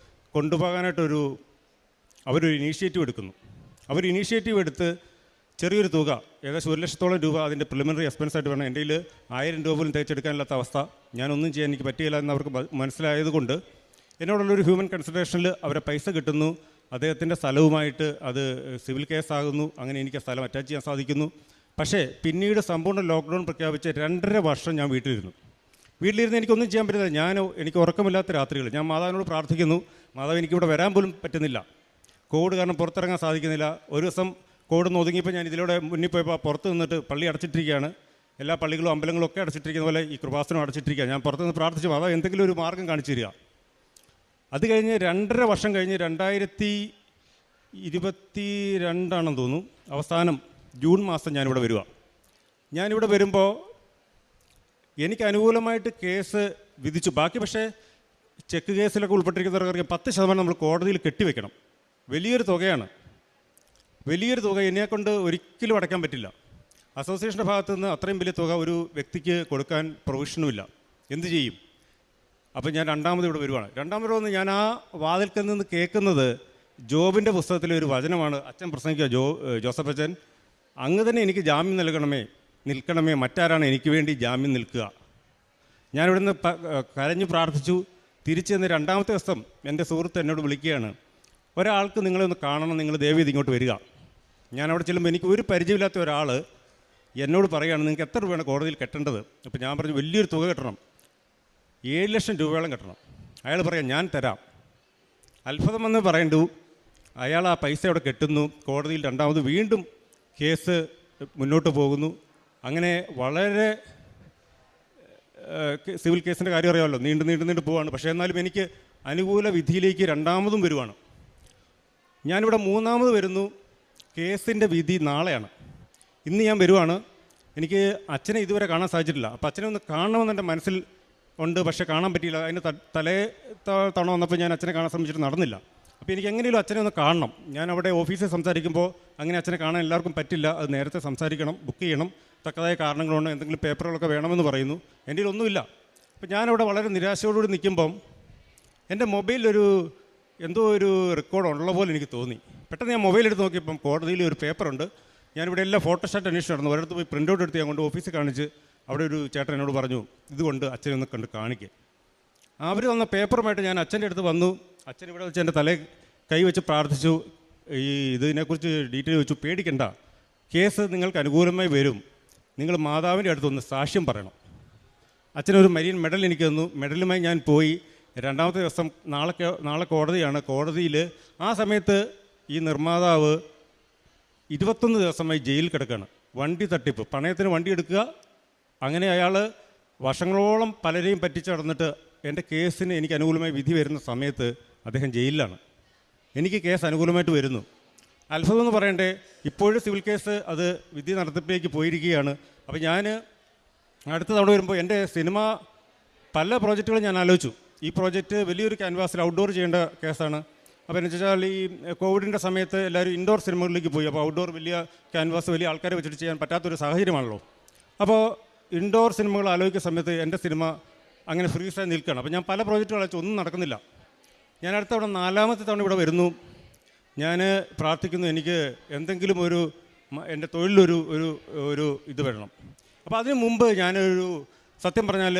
കൊണ്ടുപോകാനായിട്ടൊരു അവരൊരു ഇനീഷ്യേറ്റീവ് എടുക്കുന്നു. അവർ ഇനീഷ്യേറ്റീവ് എടുത്ത് ചെറിയൊരു തുക, ഏകദേശം 1 ലക്ഷത്തോളം രൂപ അതിൻ്റെ പ്രിലിമിനറി എക്സ്പെൻസായിട്ട് വേണം. എൻ്റെ കയ്യിൽ 1000 രൂപ പോലും തേച്ചെടുക്കാനില്ലാത്ത അവസ്ഥ, ഞാനൊന്നും ചെയ്യാൻ എനിക്ക് പറ്റിയില്ല എന്ന് അവർക്ക് മനസ്സിലായതുകൊണ്ട് എന്നോടുള്ളൊരു ഹ്യൂമൻ കൺസിഡറേഷനിൽ അവരെ പൈസ കിട്ടുന്നു. അദ്ദേഹത്തിൻ്റെ സ്ഥലവുമായിട്ട് അത് സിവിൽ കേസാകുന്നു. അങ്ങനെ എനിക്ക് ആ സ്ഥലം അറ്റാച്ച് ചെയ്യാൻ സാധിക്കുന്നു. പക്ഷേ പിന്നീട് സമ്പൂർണ്ണ ലോക്ക്ഡൗൺ പ്രഖ്യാപിച്ച് 2.5 വർഷം ഞാൻ വീട്ടിലിരുന്ന് എനിക്കൊന്നും ചെയ്യാൻ പറ്റുന്നില്ല. എനിക്ക് ഉറക്കമില്ലാത്ത രാത്രികൾ ഞാൻ മാതാവിനോട് പ്രാർത്ഥിക്കുന്നു. മാതാവ് എനിക്കിവിടെ വരാൻ പോലും പറ്റുന്നില്ല. കോവിഡ് കാരണം പുറത്തിറങ്ങാൻ സാധിക്കുന്നില്ല. ഒരു ദിവസം കോവിഡ് ഒന്ന് ഒതുങ്ങിയപ്പോൾ ഞാൻ ഇതിലൂടെ മുന്നിൽ പോയപ്പോൾ പുറത്ത് നിന്നിട്ട് പള്ളി അടച്ചിട്ടിരിക്കുകയാണ്. എല്ലാ പള്ളികളും അമ്പലങ്ങളും ഒക്കെ അടച്ചിട്ടിരിക്കുന്ന പോലെ ഈ കൃപാസനം അടച്ചിട്ടിരിക്കുക. ഞാൻ പുറത്ത് നിന്ന് പ്രാർത്ഥിച്ചു, മാതാവ് എന്തെങ്കിലും ഒരു മാർഗ്ഗം കാണിച്ചു തരിക. അത് കഴിഞ്ഞ് 2.5 വർഷം കഴിഞ്ഞ് 2022 തോന്നുന്നു അവസാനം ജൂൺ മാസം ഞാനിവിടെ വരിക. ഞാനിവിടെ വരുമ്പോൾ എനിക്ക് അനുകൂലമായിട്ട് കേസ് വിധിച്ചു. ബാക്കി പക്ഷേ ചെക്ക് കേസിലൊക്കെ ഉൾപ്പെട്ടിരിക്കുന്നവർക്ക് 10% നമ്മൾ കോടതിയിൽ കെട്ടിവെക്കണം. വലിയൊരു തുകയാണ്. വലിയൊരു തുക എന്നെക്കൊണ്ട് ഒരിക്കലും അടയ്ക്കാൻ പറ്റില്ല. അസോസിയേഷൻ്റെ ഭാഗത്തു നിന്ന് അത്രയും വലിയ തുക ഒരു വ്യക്തിക്ക് കൊടുക്കാൻ പ്രൊവിഷനുമില്ല. എന്ത് ചെയ്യും? അപ്പോൾ ഞാൻ രണ്ടാമത് ഇവിടെ വരുവാണ്. രണ്ടാമത് വന്ന് ഞാൻ ആ വാതിൽക്കൽ നിന്ന് കേൾക്കുന്നത് ജോബിൻ്റെ പുസ്തകത്തിലെ ഒരു വചനമാണ്. അച്ഛൻ പ്രസംഗിക്കുക, ജോസഫ് അച്ഛൻ, അങ്ങ് തന്നെ എനിക്ക് ജാമ്യം നിൽക്കണമേ, മറ്റാരാണ് എനിക്ക് വേണ്ടി ജാമ്യം നിൽക്കുക. ഞാനിവിടെ നിന്ന് കരഞ്ഞു പ്രാർത്ഥിച്ചു. തിരിച്ചു ചെന്ന് 2ാമത്തെ ദിവസം എൻ്റെ സുഹൃത്ത് എന്നോട് വിളിക്കുകയാണ്, ഒരാൾക്ക് നിങ്ങളെ ഒന്ന് കാണണം, നിങ്ങൾ ദയവേദി ഇങ്ങോട്ട് വരിക. ഞാനവിടെ ചെല്ലുമ്പോൾ എനിക്ക് ഒരു പരിചയമില്ലാത്ത ഒരാൾ എന്നോട് പറയുകയാണ്, നിങ്ങൾക്ക് എത്ര രൂപയാണ് കോടതിയിൽ കെട്ടേണ്ടത്? അപ്പോൾ ഞാൻ പറഞ്ഞു, വലിയൊരു തുക കെട്ടണം, 7 ലക്ഷം രൂപയോളം കെട്ടണം. അയാൾ പറയാം, ഞാൻ തരാം. അത്ഭുതം എന്ന് പറയണ്ടു. അയാൾ ആ പൈസ അവിടെ കെട്ടുന്നു. കോടതിയിൽ 2ാമത് വീണ്ടും കേസ് മുന്നോട്ട് പോകുന്നു. അങ്ങനെ വളരെ സിവിൽ കേസിൻ്റെ കാര്യം അറിയാമല്ലോ, നീണ്ടു പോവാണ്. പക്ഷേ എന്നാലും എനിക്ക് അനുകൂല വിധിയിലേക്ക് 2ാമതും വരുവാണ്. ഞാനിവിടെ 3ാമത് വരുന്നു. കേസിൻ്റെ വിധി നാളെയാണ്. ഇന്ന് ഞാൻ വരുവാണ്. എനിക്ക് അച്ഛനെ ഇതുവരെ കാണാൻ സാധിച്ചിട്ടില്ല. അപ്പോൾ അച്ഛനെ ഒന്ന് കാണണമെന്ന് എൻ്റെ മനസ്സിൽ ഉണ്ട്, പക്ഷേ കാണാൻ പറ്റിയില്ല. അതിന് തവണ വന്നപ്പോൾ ഞാൻ അച്ഛനെ കാണാൻ ശ്രമിച്ചിട്ട് നടന്നില്ല. അപ്പോൾ എനിക്ക് എങ്ങനെയും അച്ഛനെ ഒന്ന് കാണണം. ഞാൻ അവിടെ ഓഫീസിൽ സംസാരിക്കുമ്പോൾ അങ്ങനെ അച്ഛനെ കാണാൻ എല്ലാവർക്കും പറ്റില്ല, അത് നേരത്തെ സംസാരിക്കണം, ബുക്ക് ചെയ്യണം, തക്കതായ കാരണങ്ങളുണ്ട്, എന്തെങ്കിലും പേപ്പറുകളൊക്കെ വേണമെന്ന് പറയുന്നു. എൻ്റെ ഒന്നുമില്ല. അപ്പോൾ ഞാനവിടെ വളരെ നിരാശയോടുകൂടി നിൽക്കുമ്പം എൻ്റെ മൊബൈലിലൊരു എന്തോ ഒരു റെക്കോർഡ് ഉള്ള പോലെ എനിക്ക് തോന്നി. പെട്ടെന്ന് ഞാൻ മൊബൈൽ എടുത്ത് നോക്കിയപ്പം കോടതിയിൽ ഒരു പേപ്പറുണ്ട്. ഞാനിവിടെ എല്ലാം ഫോട്ടോസ്റ്റാറ്റ് അന്വേഷിച്ച് നടന്നു. ഒരിടത്ത് പോയി പ്രിൻ്റ് ഔട്ട് എടുത്ത് ഞാൻ കൊണ്ട് ഓഫീസിൽ കാണിച്ച് അവിടെ ഒരു ചേട്ടൻ എന്നോട് പറഞ്ഞു, ഇതുകൊണ്ട് അച്ഛനെ ഒന്ന് കണ്ട് കാണിക്കുക. അവർ തന്ന പേപ്പറുമായിട്ട് ഞാൻ അച്ഛൻ്റെ അടുത്ത് വന്നു. അച്ഛൻ ഇവിടെ വെച്ച് എൻ്റെ തലയിൽ കൈവച്ച് പ്രാർത്ഥിച്ചു. ഇതിനെക്കുറിച്ച് ഡീറ്റെയിൽ വെച്ചു. പേടിക്കണ്ട, കേസ് നിങ്ങൾക്ക് അനുകൂലമായി വരും. നിങ്ങൾ മാതാവിൻ്റെ അടുത്തൊന്ന് സാക്ഷ്യം പറയണം. അച്ഛനൊരു മരീൻ മെഡൽ എനിക്ക് തന്നു. മെഡലുമായി ഞാൻ പോയി. 2ാമത്തെ ദിവസം നാളെ കോടതിയാണ്. കോടതിയിൽ ആ സമയത്ത് ഈ നിർമ്മാതാവ് 21 ദിവസമായി ജയിലിൽ കിടക്കുകയാണ്. വണ്ടി തട്ടിപ്പ്, പണയത്തിന് വണ്ടി എടുക്കുക. അങ്ങനെ അയാൾ വർഷങ്ങളോളം പലരെയും പറ്റിച്ച് നടന്നിട്ട് എൻ്റെ കേസിന് എനിക്ക് അനുകൂലമായി വിധി വരുന്ന സമയത്ത് അദ്ദേഹം ജയിലിലാണ്. എനിക്ക് കേസ് അനുകൂലമായിട്ട് വരുന്നു. അത്ഭുതം എന്ന് പറയണ്ടേ, ഇപ്പോഴും സിവിൽ കേസ് അത് വിധി നടത്തിപ്പിലേക്ക് പോയിരിക്കുകയാണ്. അപ്പോൾ ഞാൻ അടുത്ത തവണ വരുമ്പോൾ എൻ്റെ സിനിമ പല പ്രോജക്റ്റുകളും ഞാൻ ആലോചിച്ചു. ഈ പ്രോജക്റ്റ് വലിയൊരു ക്യാൻവാസിൽ ഔട്ട്ഡോർ ചെയ്യേണ്ട കേസാണ്. അപ്പോൾ എന്ന് വെച്ചാൽ ഈ കോവിഡിൻ്റെ സമയത്ത് എല്ലാവരും ഇൻഡോർ സിനിമകളിലേക്ക് പോയി. അപ്പോൾ ഔട്ട്ഡോർ വലിയ ക്യാൻവാസ് വലിയ ആൾക്കാരെ വെച്ചിട്ട് ചെയ്യാൻ പറ്റാത്തൊരു സാഹചര്യമാണല്ലോ. അപ്പോൾ ഇൻഡോർ സിനിമകൾ ആലോചിക്കുന്ന സമയത്ത് എൻ്റെ സിനിമ അങ്ങനെ ഫ്രീസായി നിൽക്കുകയാണ്. അപ്പോൾ ഞാൻ പല പ്രോജക്റ്റുകൾ അയച്ചു, ഒന്നും നടക്കുന്നില്ല. ഞാൻ അടുത്ത തവണ 4ാമത്തെ തവണ ഇവിടെ വരുന്നു. ഞാൻ പ്രാർത്ഥിക്കുന്നു, എനിക്ക് എന്തെങ്കിലും എൻ്റെ തൊഴിലൊരു ഒരു ഇത് വരണം. അപ്പോൾ അതിന് മുമ്പ് ഞാനൊരു സത്യം പറഞ്ഞാൽ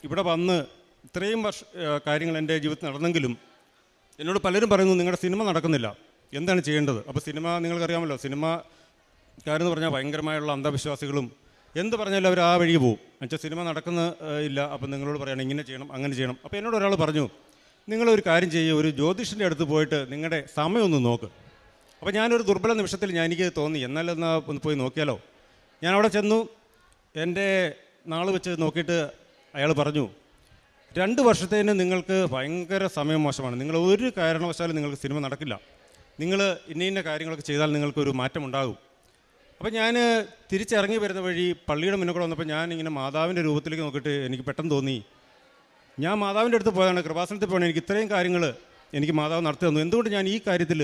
ഇവിടെ വന്ന് ഇത്രയും കാര്യങ്ങൾ എൻ്റെ ജീവിതത്തിൽ നടന്നെങ്കിലും എന്നോട് പലരും പറയുന്നു, നിങ്ങളുടെ സിനിമ നടക്കുന്നില്ല, എന്താണ് ചെയ്യേണ്ടത്? അപ്പോൾ സിനിമ നിങ്ങൾക്കറിയാമല്ലോ, സിനിമക്കാരെന്ന് പറഞ്ഞാൽ ഭയങ്കരമായുള്ള അന്ധവിശ്വാസികളും എന്ത് പറഞ്ഞാലും അവർ ആ വഴി പോവും. എന്നുവെച്ചാൽ സിനിമ ഇല്ല, അപ്പോൾ നിങ്ങളോട് പറയണം ഇങ്ങനെ ചെയ്യണം അങ്ങനെ ചെയ്യണം. അപ്പോൾ എന്നോട് ഒരാൾ പറഞ്ഞു, നിങ്ങളൊരു കാര്യം ചെയ്യുക, ഒരു ജ്യോതിഷൻ്റെ അടുത്ത് പോയിട്ട് നിങ്ങളുടെ സമയമൊന്ന് നോക്ക്. അപ്പോൾ ഞാനൊരു ദുർബല നിമിഷത്തിൽ എനിക്ക് തോന്നി, എന്നാലെന്നാ ഒന്ന് പോയി നോക്കിയാലോ. ഞാൻ അവിടെ ചെന്നു. എൻ്റെ നാൾ വെച്ച് നോക്കിയിട്ട് അയാൾ പറഞ്ഞു, 2 വർഷത്തേന് നിങ്ങൾക്ക് ഭയങ്കര സമയം മോശമാണ്, നിങ്ങൾ ഒരു കാരണവശാലും നിങ്ങൾക്ക് സിനിമ നടക്കില്ല, നിങ്ങൾ ഇന്ന കാര്യങ്ങളൊക്കെ ചെയ്താൽ നിങ്ങൾക്കൊരു മാറ്റമുണ്ടാകും. അപ്പോൾ ഞാൻ തിരിച്ചിറങ്ങി വരുന്ന വഴി പള്ളിയുടെ മുന്നിൽ കൂടെ വന്നപ്പോൾ ഞാൻ ഇങ്ങനെ മാതാവിൻ്റെ രൂപത്തിലേക്ക് നോക്കിയിട്ട് എനിക്ക് പെട്ടെന്ന് തോന്നി, ഞാൻ മാതാവിൻ്റെ അടുത്ത് പോയതാണ്, കൃപാസനത്തിൽ പോകണം, എനിക്ക് ഇത്രയും കാര്യങ്ങൾ എനിക്ക് മാതാവ് നടത്തി തന്നു. എന്തുകൊണ്ട് ഞാൻ ഈ കാര്യത്തിൽ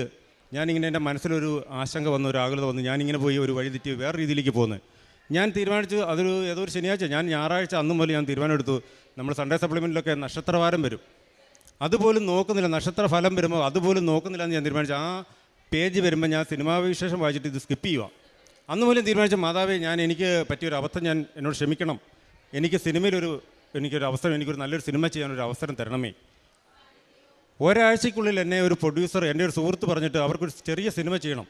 ഞാനിങ്ങനെ എൻ്റെ മനസ്സിലൊരു ആശങ്ക വന്നു, ഒരു ആകുലത വന്നു, ഞാനിങ്ങനെ പോയി ഒരു വഴി തെറ്റി വേറെ രീതിയിലേക്ക് പോകുന്നത്. ഞാൻ തീരുമാനിച്ചു, ഏതോ ഒരു ശനിയാഴ്ച, ഞാൻ ഞായറാഴ്ച അന്ന് മുതൽ ഞാൻ തീരുമാനമെടുത്തു, നമ്മൾ സൺഡേ സപ്ലിമെൻറ്റിലൊക്കെ നക്ഷത്രവാരം വരും, അതുപോലും നോക്കുന്നില്ല, നക്ഷത്ര ഫലം വരുമ്പോൾ അതുപോലും നോക്കുന്നില്ല എന്ന് ഞാൻ തീരുമാനിച്ചു. ആ പേജ് വരുമ്പോൾ ഞാൻ സിനിമാ വിശേഷം വായിച്ചിട്ട് ഇത് സ്കിപ്പ് ചെയ്യുക. അന്ന് പോലും തീരുമാനിച്ച, മാതാവേ, എനിക്ക് പറ്റിയൊരു അബദ്ധം, എന്നോട് ക്ഷമിക്കണം, എനിക്ക് എനിക്കൊരു അവസരം, എനിക്കൊരു നല്ലൊരു സിനിമ ചെയ്യാനൊരു അവസരം തരണമേ. ഒരാഴ്ചയ്ക്കുള്ളിൽ എന്നെ ഒരു പ്രൊഡ്യൂസർ, എൻ്റെ ഒരു സുഹൃത്ത് പറഞ്ഞിട്ട് അവർക്കൊരു ചെറിയ സിനിമ ചെയ്യണം,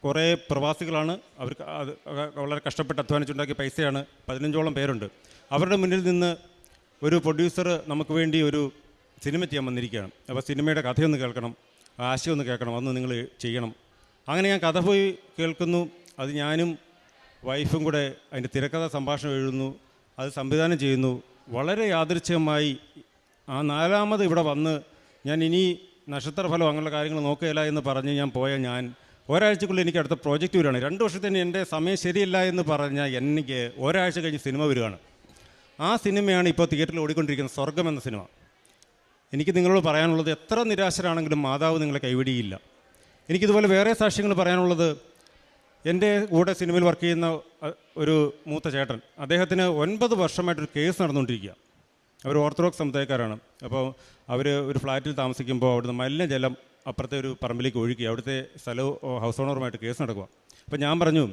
കുറേ പ്രവാസികളാണ്. അവർക്ക് അത് വളരെ കഷ്ടപ്പെട്ട് അധ്വാനിച്ചുണ്ടാക്കിയ പൈസയാണ്. 15ഓളം പേരുണ്ട്. അവരുടെ മുന്നിൽ നിന്ന് ഒരു പ്രൊഡ്യൂസർ നമുക്ക് വേണ്ടി ഒരു സിനിമ ചെയ്യാൻ വന്നിരിക്കുകയാണ്. അപ്പോൾ സിനിമയുടെ കഥയൊന്ന് കേൾക്കണം, ആശയമൊന്ന് കേൾക്കണം, അതൊന്ന് നിങ്ങൾ ചെയ്യണം. അങ്ങനെ ഞാൻ കഥ പോയി കേൾക്കുന്നു. അത് ഞാനും വൈഫും കൂടെ അതിൻ്റെ തിരക്കഥ സംഭാഷണം എഴുതുന്നു, അത് സംവിധാനം ചെയ്യുന്നു. വളരെ യാദൃച്ഛികമായി ആ 4ാമത് ഇവിടെ വന്ന് ഞാൻ ഇനി നക്ഷത്രഫലം അങ്ങനെയുള്ള കാര്യങ്ങൾ നോക്കുകയില്ല എന്ന് പറഞ്ഞ് ഞാൻ പോയ ഞാൻ ഒരാഴ്ചക്കുള്ളിൽ എനിക്ക് അടുത്ത പ്രോജക്റ്റ് വരികയാണ്. 2 വർഷത്തിന് എൻ്റെ സമയം ശരിയല്ല എന്ന് പറഞ്ഞാൽ എനിക്ക് ഒരാഴ്ച കഴിഞ്ഞ് സിനിമ വരികയാണ്. ആ സിനിമയാണ് ഇപ്പോൾ തിയേറ്ററിൽ ഓടിക്കൊണ്ടിരിക്കുന്ന സ്വർഗം എന്ന സിനിമ. എനിക്ക് നിങ്ങളോട് പറയാനുള്ളത്, എത്ര നിരാശരാണെങ്കിലും മാതാവ് നിങ്ങളെ കൈവിടിയില്ല. എനിക്കിതുപോലെ വേറെ സാക്ഷ്യങ്ങൾ പറയാനുള്ളത്, എൻ്റെ കൂടെ സിനിമയിൽ വർക്ക് ചെയ്യുന്ന ഒരു മൂത്ത ചേട്ടൻ, അദ്ദേഹത്തിന് 9 വർഷമായിട്ടൊരു കേസ് നടന്നുകൊണ്ടിരിക്കുക. അവർ ഓർത്തഡോക്സ് സമുദായക്കാരാണ്. അപ്പോൾ അവർ ഒരു ഫ്ലാറ്റിൽ താമസിക്കുമ്പോൾ അവിടുന്ന് മലിനജലം അപ്പുറത്തെ ഒരു പറമ്പിലേക്ക് ഒഴുക്കി. അവിടുത്തെ സ്ഥലവും ഹൗസ് ഓണറുമായിട്ട് കേസ് നടക്കുക. അപ്പോൾ ഞാൻ പറഞ്ഞു,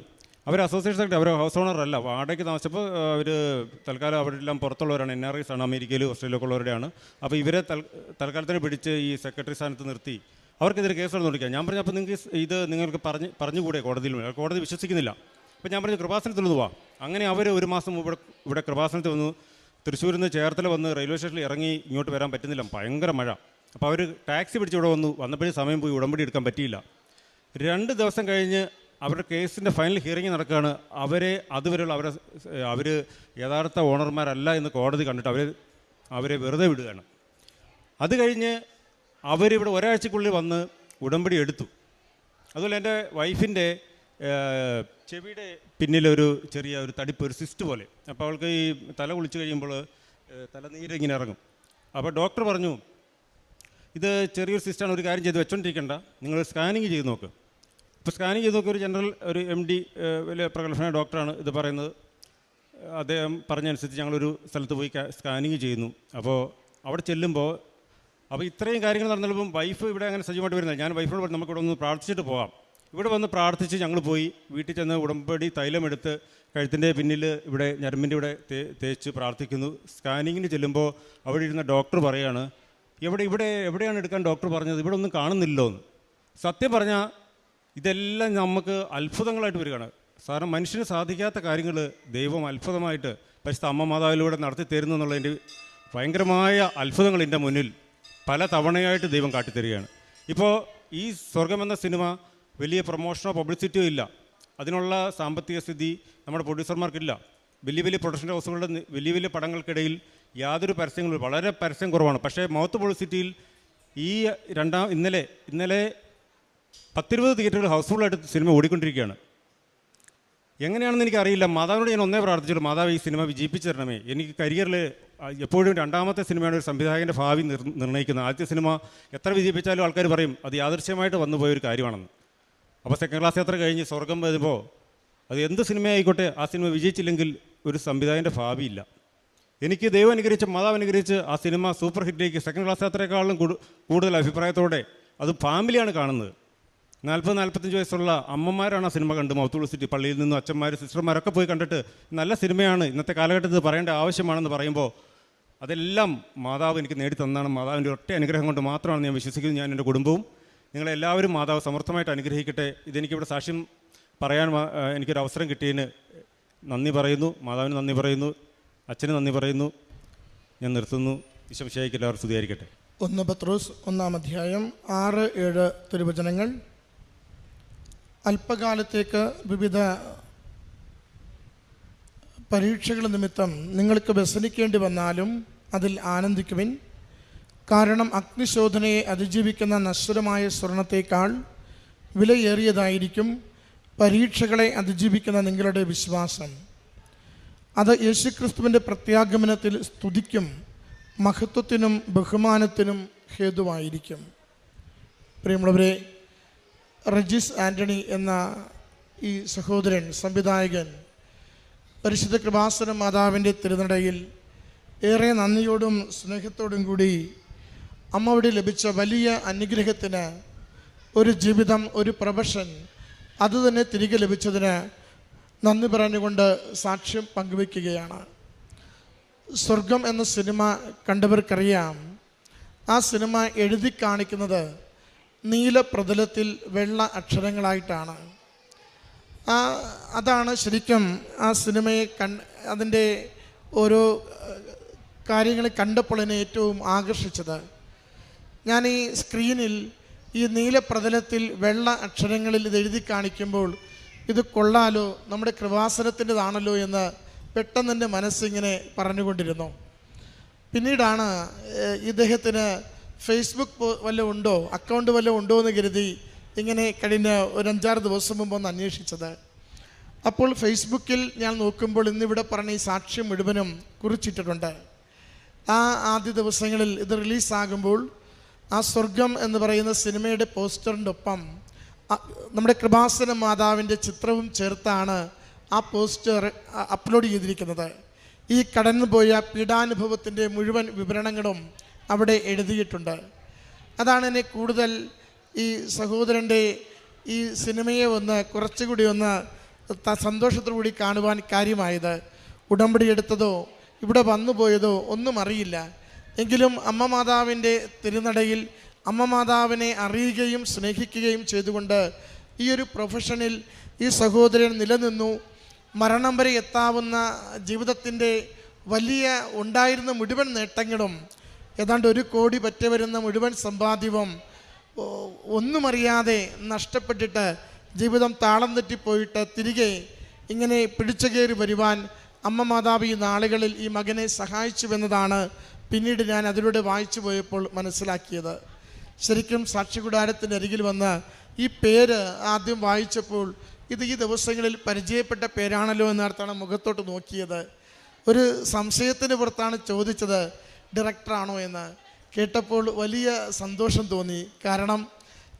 അവർ അസോസിയേഷൻ സെക്രട്ടറി, അവർ ഹൗസ് ഓണറല്ല, വാടകയ്ക്ക് താമസിച്ചപ്പോൾ അവർ തൽക്കാലം അവരെല്ലാം പുറത്തുള്ളവരാണ്, NRIs ആണ്, അമേരിക്കയിലും ഓസ്ട്രേലിയയിലൊക്കെ ഉള്ളവരുടെയാണ്. അപ്പോൾ ഇവരെ തൽക്കാലത്തിന് പിടിച്ച് ഈ സെക്രട്ടറി സ്ഥാനത്ത് നിർത്തി അവർക്കെതിരെ കേസ് നടന്നുകൊണ്ടിരിക്കുക. ഞാൻ പറഞ്ഞു, അപ്പോൾ നിങ്ങൾക്ക് പറഞ്ഞുകൂടെ കോടതിയിൽ? കോടതി വിശ്വസിക്കുന്നില്ല. അപ്പോൾ ഞാൻ പറഞ്ഞു, കൃപാസനത്തിൽ ഒന്ന് പോവാ. അങ്ങനെ അവർ 1 മാസം ഇവിടെ കൃപാസനത്തിൽ വന്നു. തൃശ്ശൂരിൽ നിന്ന് ചേർത്തല വന്ന് റെയിൽവേ സ്റ്റേഷനിൽ ഇറങ്ങി ഇങ്ങോട്ട് വരാൻ പറ്റുന്നില്ല, ഭയങ്കര മഴ. അപ്പോൾ അവർ ടാക്സി പിടിച്ച് ഇവിടെ വന്നപ്പോഴും സമയം പോയി, ഉടമ്പടി എടുക്കാൻ പറ്റിയില്ല. 2 ദിവസം കഴിഞ്ഞ് അവരുടെ കേസിൻ്റെ ഫൈനൽ ഹിയറിംഗ് നടക്കുകയാണ്. അതുവരെയുള്ള അവർ യഥാർത്ഥ ഓണർമാരല്ല എന്ന് കോടതി കണ്ടിട്ട് അവരെ വെറുതെ വിടുകയാണ്. അത് കഴിഞ്ഞ് അവരിവിടെ ഒരാഴ്ചക്കുള്ളിൽ വന്ന് ഉടമ്പടി എടുത്തു. അതുപോലെ എൻ്റെ വൈഫിൻ്റെ ചെവിയുടെ പിന്നിലൊരു ചെറിയ ഒരു തടിപ്പ്, ഒരു സിസ്റ്റ് പോലെ. അപ്പോൾ അവൾക്ക് ഈ തല കുളിച്ച് കഴിയുമ്പോൾ തലനീര് ഇങ്ങനെ ഇറങ്ങും. അപ്പോൾ ഡോക്ടർ പറഞ്ഞു, ഇത് ചെറിയൊരു സിസ്റ്റാണ്, ഒരു കാര്യം ചെയ്ത് വെച്ചോണ്ടിരിക്കേണ്ട, നിങ്ങൾ സ്കാനിങ് ചെയ്ത് നോക്ക്. ഇപ്പോൾ സ്കാനിങ് ചെയ്ത് നോക്കി, ഒരു ജനറൽ ഒരു MD വലിയ പ്രഗത്ഭനായ ഡോക്ടറാണ് ഇത് പറയുന്നത്. അദ്ദേഹം പറഞ്ഞനുസരിച്ച് ഞങ്ങളൊരു സ്ഥലത്ത് പോയി സ്കാനിങ് ചെയ്യുന്നു. അപ്പോൾ അവിടെ ചെല്ലുമ്പോൾ ഇത്രയും കാര്യങ്ങൾ നടന്നപ്പോൾ വൈഫ് ഇവിടെ അങ്ങനെ സജീവമായിട്ട് വരുന്നില്ല. ഞാൻ വൈഫിനോട് പറഞ്ഞു, നമുക്കിവിടെ ഒന്ന് പ്രാർത്ഥിച്ചിട്ട് പോകാം. ഇവിടെ വന്ന് പ്രാർത്ഥിച്ച് ഞങ്ങൾ പോയി. വീട്ടിൽ ചെന്ന് ഉടമ്പടി തൈലമെടുത്ത് കഴുത്തിൻ്റെ പിന്നിൽ ഇവിടെ ഞരമ്പിൻ്റെ ഇവിടെ തേച്ച് പ്രാർത്ഥിക്കുന്നു. സ്കാനിങ്ങിന് ചെല്ലുമ്പോൾ അവിടെ ഇരുന്ന ഡോക്ടർ പറയുകയാണ്, എവിടെയാണ് എടുക്കാൻ ഡോക്ടർ പറഞ്ഞത്? ഇവിടെ ഒന്നും കാണുന്നില്ലല്ലോ എന്ന്. സത്യം പറഞ്ഞാൽ ഇതെല്ലാം നമുക്ക് അത്ഭുതങ്ങളായിട്ട് വരികയാണ്. കാരണം മനുഷ്യന് സാധിക്കാത്ത കാര്യങ്ങൾ ദൈവം അത്ഭുതമായിട്ട് പരിശുദ്ധ അമ്മ മാതാവിലൂടെ നടത്തി തരുന്നു എന്നുള്ളതിൻ്റെ ഭയങ്കരമായ അത്ഭുതങ്ങൾ എൻ്റെ മുന്നിൽ പല തവണയായിട്ട് ദൈവം കാട്ടിത്തരികയാണ്. ഇപ്പോൾ ഈ സ്വർഗം എന്ന സിനിമ വലിയ പ്രൊമോഷനോ പബ്ലിസിറ്റിയോ ഇല്ല. അതിനുള്ള സാമ്പത്തിക സ്ഥിതി നമ്മുടെ പ്രൊഡ്യൂസർമാർക്കില്ല. വലിയ പ്രൊഡക്ഷൻ ഹൗസുകളുടെ വലിയ പടങ്ങൾക്കിടയിൽ യാതൊരു പരസ്യങ്ങളും, വളരെ പരസ്യം കുറവാണ്. പക്ഷേ മൗത്ത് പബ്ലിസിറ്റിയിൽ ഈ ഇന്നലെ 10-20 തിയേറ്ററുകൾ ഹൗസ്ഫുള്ളായിട്ട് സിനിമ ഓടിക്കൊണ്ടിരിക്കുകയാണ്. എങ്ങനെയാണെന്ന് എനിക്കറിയില്ല. മാതാവിനോട് ഞാൻ ഒന്നേ പ്രാർത്ഥിച്ചുള്ളൂ, മാതാവ് ഈ സിനിമ വിജയിപ്പിച്ചു തരണമേ. എനിക്ക് കരിയറിൽ എപ്പോഴും 2ാമത്തെ സിനിമയാണ് ഒരു സംവിധായകൻ്റെ ഭാവി നിർണ്ണയിക്കുന്നത്. ആദ്യത്തെ സിനിമ എത്ര വിജയിപ്പിച്ചാലും ആൾക്കാർ പറയും അത് യാദൃശ്യമായിട്ട് വന്നുപോയൊരു കാര്യമാണെന്ന്. അപ്പോൾ സെക്കൻഡ് ക്ലാസ് യാത്ര കഴിഞ്ഞ് സ്വർഗം വരുമ്പോൾ അത് എന്ത് സിനിമയായിക്കോട്ടെ, ആ സിനിമ വിജയിച്ചില്ലെങ്കിൽ ഒരു സംവിധായകൻ്റെ ഭാവിയില്ല. എനിക്ക് ദൈവം അനുഗ്രഹിച്ച്, മാതാവ് അനുഗ്രഹിച്ച് ആ സിനിമ സൂപ്പർ ഹിറ്റിലേക്ക് സെക്കൻഡ് ക്ലാസ് യാത്രയെക്കാളും കൂടുതൽ അഭിപ്രായത്തോടെ അത് ഫാമിലിയാണ് കാണുന്നത്. 40-45 വയസ്സുള്ള അമ്മമാരാണ് ആ സിനിമ കണ്ട് മൗത്ത് പബ്ലിസിറ്റി, പള്ളിയിൽ നിന്നും അച്ഛന്മാർ സിസ്റ്റർമാരൊക്കെ പോയി കണ്ടിട്ട് നല്ല സിനിമയാണ്, ഇന്നത്തെ കാലഘട്ടത്തിൽ പറയേണ്ട ആവശ്യമാണെന്ന് പറയുമ്പോൾ അതെല്ലാം മാതാവ് എനിക്ക് നേടിത്തന്നാണ്. മാതാവിൻ്റെ ഒറ്റ അനുഗ്രഹം കൊണ്ട് മാത്രമാണ് ഞാൻ വിശ്വസിക്കുന്നത്. ഞാൻ എൻ്റെ കുടുംബവും നിങ്ങളെല്ലാവരും മാതാവ് സമർത്ഥമായിട്ട് അനുഗ്രഹിക്കട്ടെ. ഇതെനിക്കിവിടെ സാക്ഷ്യം പറയാൻ എനിക്കൊരു അവസരം കിട്ടിയതിന് നന്ദി പറയുന്നു. മാതാവിന് നന്ദി പറയുന്നു, അച്ഛന് നന്ദി പറയുന്നു. ഞാൻ നിർത്തുന്നു. ഈശോ മിശിഹായ്ക്ക് എല്ലാവരും സ്തുതിയായിരിക്കട്ടെ. 1 പത്രോസ് 1-ാം അധ്യായം 6-7 തിരുവചനങ്ങൾ. അല്പകാലത്തേക്ക് വിവിധ പരീക്ഷകൾ നിമിത്തം നിങ്ങൾക്ക് വ്യസനിക്കേണ്ടി വന്നാലും അതിൽ ആനന്ദിക്കുവിൻ. കാരണം അഗ്നിശോധനയെ അതിജീവിക്കുന്ന നശ്വരമായ സ്വർണത്തേക്കാൾ വിലയേറിയതായിരിക്കും പരീക്ഷകളെ അതിജീവിക്കുന്ന നിങ്ങളുടെ വിശ്വാസം. അത് യേശുക്രിസ്തുവിൻ്റെ പ്രത്യാഗമനത്തിൽ സ്തുതിക്കും മഹത്വത്തിനും ബഹുമാനത്തിനും ഹേതുവായിരിക്കും. പ്രിയമുള്ളവരെ, റെജിസ് ആൻ്റണി എന്ന ഈ സഹോദരൻ, സംവിധായകൻ, പരിശുദ്ധ കൃപാസന മാതാവിൻ്റെ തിരുനടയിൽ ഏറെ നന്ദിയോടും സ്നേഹത്തോടും കൂടി അമ്മയുടെ ലഭിച്ച വലിയ അനുഗ്രഹത്തിന്, ഒരു ജീവിതം, ഒരു പ്രൊഫഷൻ അതുതന്നെ തിരികെ ലഭിച്ചതിന് നന്ദി പറഞ്ഞുകൊണ്ട് സാക്ഷ്യം പങ്കുവയ്ക്കുകയാണ്. സ്വർഗം എന്ന സിനിമ കണ്ടവർക്കറിയാം, ആ സിനിമ എഴുതി കാണിക്കുന്നത് നീല പ്രതലത്തിൽ വെള്ള അക്ഷരങ്ങളായിട്ടാണ്. അതാണ് ശരിക്കും ആ സിനിമയെ അതിൻ്റെ ഓരോ കാര്യങ്ങൾ കണ്ടപ്പോൾ എന്നെ ഏറ്റവും ആകർഷിച്ചത്. ഞാൻ ഈ സ്ക്രീനിൽ ഈ നീലപ്രതലത്തിൽ വെള്ള അക്ഷരങ്ങളിൽ ഇത് എഴുതി കാണിക്കുമ്പോൾ ഇത് കൊള്ളാലോ, നമ്മുടെ കൃപാസനത്തിൻ്റെതാണല്ലോ എന്ന് പെട്ടെന്ന് എൻ്റെ മനസ്സിങ്ങനെ പറഞ്ഞുകൊണ്ടിരുന്നു. പിന്നീടാണ് ഇദ്ദേഹത്തിന് ഫേസ്ബുക്ക് വല്ലതും ഉണ്ടോ, അക്കൗണ്ട് വല്ലതും ഉണ്ടോ എന്ന് കരുതി ഇങ്ങനെ കഴിഞ്ഞ ഒരു 5-6 ദിവസം മുമ്പ് ഒന്ന് അന്വേഷിച്ചത്. അപ്പോൾ ഫേസ്ബുക്കിൽ ഞാൻ നോക്കുമ്പോൾ ഇന്നിവിടെ പറഞ്ഞ ഈ സാക്ഷ്യം മുഴുവനും കുറിച്ചിട്ടിട്ടുണ്ട്. ആ ആദ്യ ദിവസങ്ങളിൽ ഇത് റിലീസാകുമ്പോൾ ആ സ്വർഗം എന്ന് പറയുന്ന സിനിമയുടെ പോസ്റ്ററിൻ്റെ ഒപ്പം നമ്മുടെ കൃപാസന മാതാവിൻ്റെ ചിത്രവും ചേർത്താണ് ആ പോസ്റ്റർ അപ്ലോഡ് ചെയ്തിരിക്കുന്നത്. ഈ കടന്നുപോയ പീഡാനുഭവത്തിൻ്റെ മുഴുവൻ വിവരണങ്ങളും അവിടെ എഴുതിയിട്ടുണ്ട്. അതാണ് എന്നെ കൂടുതൽ ഈ സഹോദരൻ്റെ ഈ സിനിമയെ കുറച്ചുകൂടി സന്തോഷത്തോടുകൂടി കാണുവാൻ കാര്യമായത്. ഉടമ്പടി എടുത്തതോ ഇവിടെ വന്നുപോയതോ ഒന്നും അറിയില്ല. എങ്കിലും അമ്മ മാതാവിൻ്റെ തിരുനടയിൽ അമ്മ മാതാവിനെ അറിയുകയും സ്നേഹിക്കുകയും ചെയ്തുകൊണ്ട് ഈ ഒരു പ്രൊഫഷനിൽ ഈ സഹോദരൻ നിലനിന്നു. മരണം വരെ എത്താവുന്ന ജീവിതത്തിൻ്റെ വലിയ ഉണ്ടായിരുന്ന മുഴുവൻ നേട്ടങ്ങളും, ഏതാണ്ട് 1 കോടി പറ്റി വരുന്ന മുഴുവൻ സമ്പാദ്യവും ഒന്നും അറിയാതെ നഷ്ടപ്പെട്ടിട്ട് ജീവിതം താളം തെറ്റിപ്പോയിട്ട് തിരികെ ഇങ്ങനെ പിടിച്ചു കയറി വരുവാൻ അമ്മ മാതാവ് ഈ നാളുകളിൽ ഈ മകനെ സഹായിച്ചുവെന്നതാണ് പിന്നീട് ഞാൻ അതിലൂടെ വായിച്ചു പോയപ്പോൾ മനസ്സിലാക്കിയത്. ശരിക്കും സാക്ഷികൂടാരത്തിൻ്റെ അരികിൽ വന്ന് ഈ പേര് ആദ്യം വായിച്ചപ്പോൾ ഇത് ഈ ദിവസങ്ങളിൽ പരിചയപ്പെട്ട പേരാണല്ലോ എന്നർത്ഥമാണ് മുഖത്തോട്ട് നോക്കിയത്. ഒരു സംശയത്തിന് പുറത്താണ് ചോദിച്ചത്, ഡയറക്ടറാണോ എന്ന്. കേട്ടപ്പോൾ വലിയ സന്തോഷം തോന്നി. കാരണം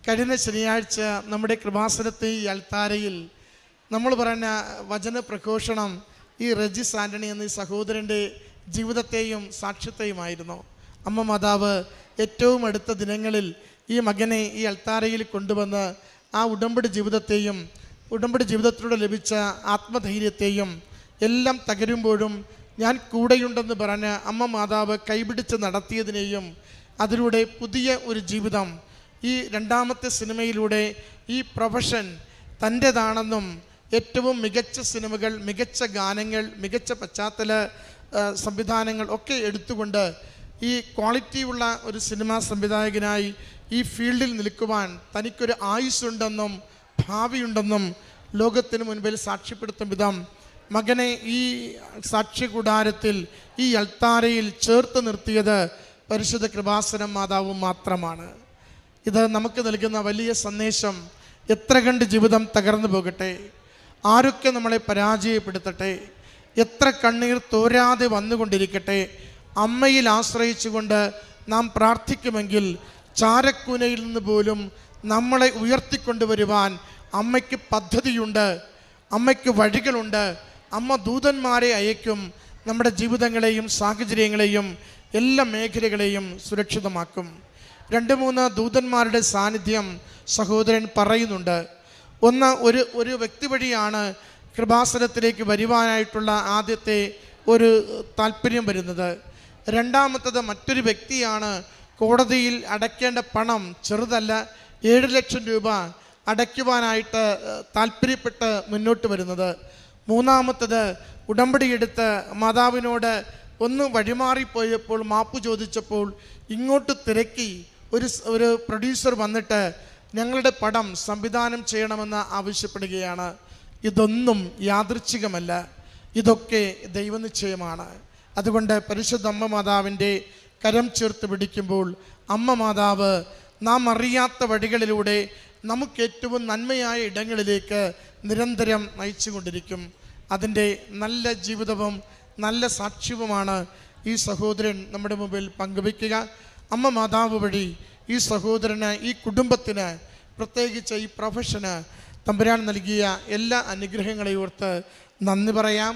കഴിഞ്ഞ ശനിയാഴ്ച നമ്മുടെ കൃപാസനത്തെ ഈ അൾത്താരയിൽ നമ്മൾ പറഞ്ഞ വചന പ്രഘോഷണം ഈ റെജിസ് ആൻ്റണി എന്ന ഈ സഹോദരൻ്റെ ജീവിതത്തെയും സാക്ഷ്യത്തെയുമായിരുന്നു. അമ്മ മാതാവ് ഏറ്റവും അടുത്ത ദിനങ്ങളിൽ ഈ മകനെ ഈ അൾത്താരയിൽ കൊണ്ടുവന്ന് ആ ഉടമ്പടി ജീവിതത്തെയും ഉടമ്പടി ജീവിതത്തിലൂടെ ലഭിച്ച ആത്മധൈര്യത്തെയും എല്ലാം തകരുമ്പോഴും ഞാൻ കൂടെയുണ്ടെന്ന് പറഞ്ഞ് അമ്മ മാതാവ് കൈപിടിച്ച് നടത്തിയതിനെയും അതിലൂടെ പുതിയ ഒരു ജീവിതം ഈ 2ാമത്തെ സിനിമയിലൂടെ ഈ പ്രൊഫഷൻ തൻ്റേതാണെന്നും ഏറ്റവും മികച്ച സിനിമകൾ, മികച്ച ഗാനങ്ങൾ, മികച്ച പശ്ചാത്തല സംവിധാനങ്ങൾ ഒക്കെ എടുത്തുകൊണ്ട് ഈ ക്വാളിറ്റിയുള്ള ഒരു സിനിമാ സംവിധായകനായി ഈ ഫീൽഡിൽ നിൽക്കുവാൻ തനിക്കൊരു ആയുസ്സുണ്ടെന്നും ഭാവിയുണ്ടെന്നും ലോകത്തിന് മുൻപിൽ സാക്ഷ്യപ്പെടുത്തും വിധം മകനെ ഈ സാക്ഷ്യകൂടാരത്തിൽ ഈ അൾത്താരയിൽ ചേർത്ത് നിർത്തിയത് പരിശുദ്ധ കൃപാസനം മാതാവ് മാത്രമാണ്. ഇത് നമുക്ക് നൽകുന്ന വലിയ സന്ദേശം, എത്ര കണ്ട് ജീവിതം തകർന്നു പോകട്ടെ, ആരൊക്കെ നമ്മളെ പരാജയപ്പെടുത്തട്ടെ, എത്ര കണ്ണീർ തോരാതെ വന്നുകൊണ്ടിരിക്കട്ടെ, അമ്മയിൽ ആശ്രയിച്ചുകൊണ്ട് നാം പ്രാർത്ഥിക്കുമെങ്കിൽ ചാരക്കൂനയിൽ നിന്ന് പോലും നമ്മളെ ഉയർത്തിക്കൊണ്ടുവരുവാൻ അമ്മയ്ക്ക് പദ്ധതിയുണ്ട്, അമ്മയ്ക്ക് വഴികളുണ്ട്. അമ്മ ദൂതന്മാരെ അയക്കും, നമ്മുടെ ജീവിതങ്ങളെയും സാഹചര്യങ്ങളെയും എല്ലാ മേഖലകളെയും സുരക്ഷിതമാക്കും. 2-3 ദൂതന്മാരുടെ സാന്നിധ്യം സഹോദരൻ പറയുന്നുണ്ട്. ഒന്ന്, ഒരു വ്യക്തി വഴിയാണ് കൃപാസനത്തിലേക്ക് വരുവാനായിട്ടുള്ള ആദ്യത്തെ ഒരു താല്പര്യം വരുന്നത്. 2ാമത്തത് മറ്റൊരു വ്യക്തിയാണ് കോടതിയിൽ അടയ്ക്കേണ്ട പണം ചെറുതല്ല, 7 ലക്ഷം രൂപ അടയ്ക്കുവാനായിട്ട് താല്പര്യപ്പെട്ട് മുന്നോട്ട് വരുന്നത്. 3ാമത്തത് ഉടമ്പടിയെടുത്ത് മാതാവിനോട് ഒന്ന് വഴിമാറിപ്പോയപ്പോൾ മാപ്പ് ചോദിച്ചപ്പോൾ ഇങ്ങോട്ട് തിരക്കി ഒരു പ്രൊഡ്യൂസർ വന്നിട്ട് ഞങ്ങളുടെ പടം സംവിധാനം ചെയ്യണമെന്ന് ആവശ്യപ്പെടുകയാണ്. ഇതൊന്നും യാദൃച്ഛികമല്ല, ഇതൊക്കെ ദൈവനിശ്ചയമാണ്. അതുകൊണ്ട് പരിശുദ്ധ അമ്മ മാതാവിൻ്റെ കരം ചേർത്ത് പിടിക്കുമ്പോൾ അമ്മ മാതാവ് നാം അറിയാത്ത വഴികളിലൂടെ നമുക്ക് ഏറ്റവും നന്മയായ ഇടങ്ങളിലേക്ക് നിരന്തരം നയിച്ചുകൊണ്ടിരിക്കും. അതിൻ്റെ നല്ല ജീവിതവും നല്ല സാക്ഷ്യവുമാണ് ഈ സഹോദരൻ നമ്മുടെ മുമ്പിൽ പങ്കുവയ്ക്കുക. അമ്മ മാതാവ് വഴി ഈ സഹോദരന്, ഈ കുടുംബത്തിന്, പ്രത്യേകിച്ച് ഈ പ്രൊഫഷന് തമ്പുരാൻ നൽകിയ എല്ലാ അനുഗ്രഹങ്ങളെയോർത്ത് നന്ദി പറയാം.